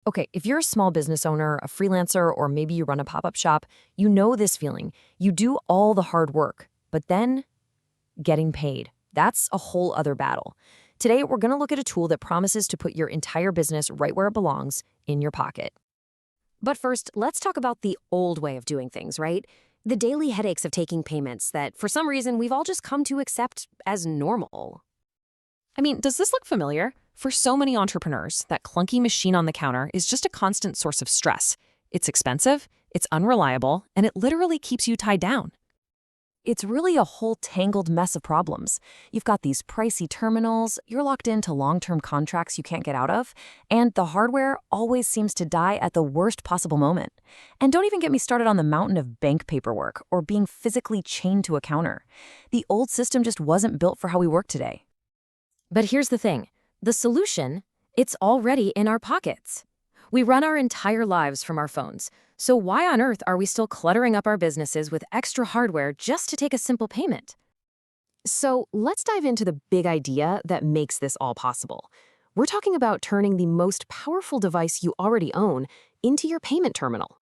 Okay, if you're a small business owner, a freelancer, or maybe you run a pop up shop, you know this feeling. You do all the hard work, but then getting paid. That's a whole other battle. Today, we're going to look at a tool that promises to put your entire business right where it belongs, in your pocket. But first, let's talk about the old way of doing things, right? The daily headaches of taking payments that, for some reason, we've all just come to accept as normal. I mean, does this look familiar? For so many entrepreneurs, that clunky machine on the counter is just a constant source of stress. It's expensive, it's unreliable, and it literally keeps you tied down. It's really a whole tangled mess of problems. You've got these pricey terminals, you're locked into long-term contracts you can't get out of, and the hardware always seems to die at the worst possible moment. And don't even get me started on the mountain of bank paperwork or being physically chained to a counter. The old system just wasn't built for how we work today. But here's the thing. The solution, it's already in our pockets. We run our entire lives from our phones. So why on earth are we still cluttering up our businesses with extra hardware just to take a simple payment? So let's dive into the big idea that makes this all possible. We're talking about turning the most powerful device you already own into your payment terminal.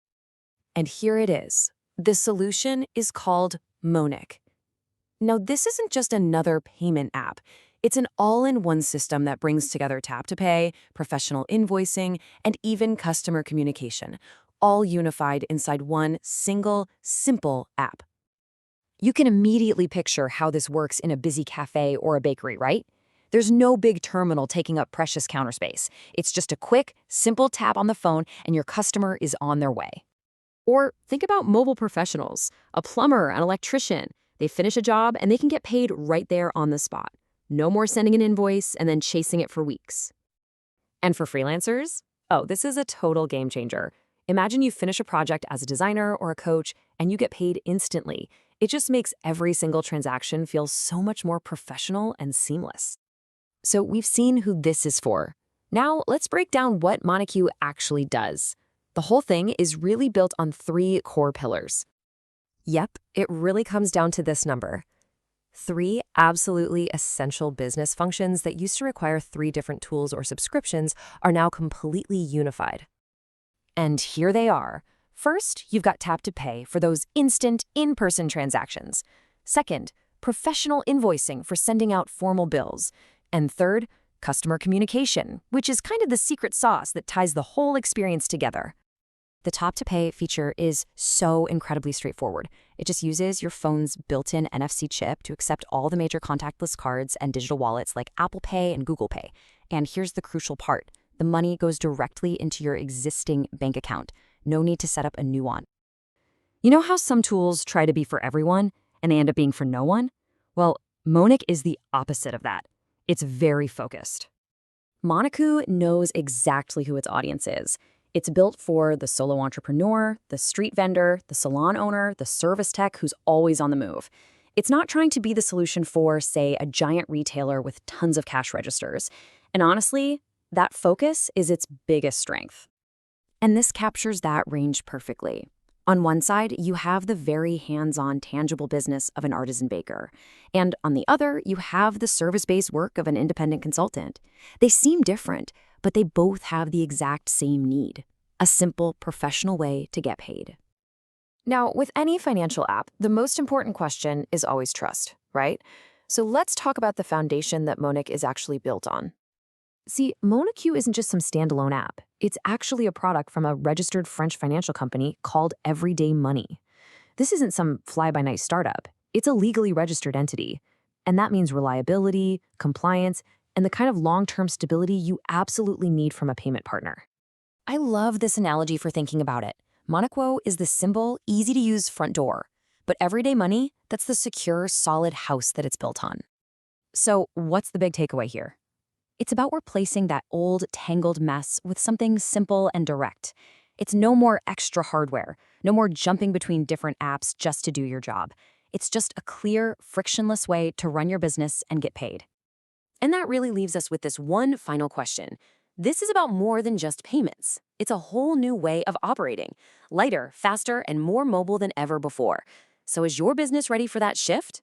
And here it is. The solution is called Monic. Now, this isn't just another payment app. It's an all-in-one system that brings together tap-to-pay, professional invoicing, and even customer communication, all unified inside one single, simple app. You can immediately picture how this works in a busy cafe or a bakery, right? There's no big terminal taking up precious counter space. It's just a quick, simple tap on the phone and your customer is on their way. Or think about mobile professionals, a plumber, an electrician. They finish a job and they can get paid right there on the spot. No more sending an invoice and then chasing it for weeks. And for freelancers? Oh, this is a total game changer. Imagine you finish a project as a designer or a coach and you get paid instantly. It just makes every single transaction feel so much more professional and seamless. So we've seen who this is for. Now let's break down what Monic actually does. The whole thing is really built on 3 core pillars. Yep, it really comes down to this number. 3 absolutely essential business functions that used to require 3 different tools or subscriptions are now completely unified. And here they are. First, you've got Tap to Pay for those instant, in-person transactions. Second, professional invoicing for sending out formal bills. And third, customer communication, which is kind of the secret sauce that ties the whole experience together. The Tap to Pay feature is so incredibly straightforward. It just uses your phone's built-in NFC chip to accept all the major contactless cards and digital wallets like Apple Pay and Google Pay. And here's the crucial part. The money goes directly into your existing bank account. No need to set up a new one. You know how some tools try to be for everyone and they end up being for no one? Well, Monic is the opposite of that. It's very focused. Monic knows exactly who its audience is. It's built for the solo entrepreneur, the street vendor, the salon owner, the service tech who's always on the move. It's not trying to be the solution for, say, a giant retailer with tons of cash registers. And honestly, that focus is its biggest strength. And this captures that range perfectly. On one side, you have the very hands-on, tangible business of an artisan baker. And on the other, you have the service-based work of an independent consultant. They seem different, but they both have the exact same need: a simple, professional way to get paid. Now, with any financial app, the most important question is always trust, right? So let's talk about the foundation that Monic is actually built on. See, Monic isn't just some standalone app. It's actually a product from a registered French financial company called Everyday Money. This isn't some fly-by-night startup. It's a legally registered entity. And that means reliability, compliance, and the kind of long-term stability you absolutely need from a payment partner. I love this analogy for thinking about it. Monic is the simple, easy-to-use front door, but Everyday Money, that's the secure, solid house that it's built on. So what's the big takeaway here? It's about replacing that old, tangled mess with something simple and direct. It's no more extra hardware, no more jumping between different apps just to do your job. It's just a clear, frictionless way to run your business and get paid. And that really leaves us with this one final question. This is about more than just payments. It's a whole new way of operating, lighter, faster, and more mobile than ever before. So is your business ready for that shift?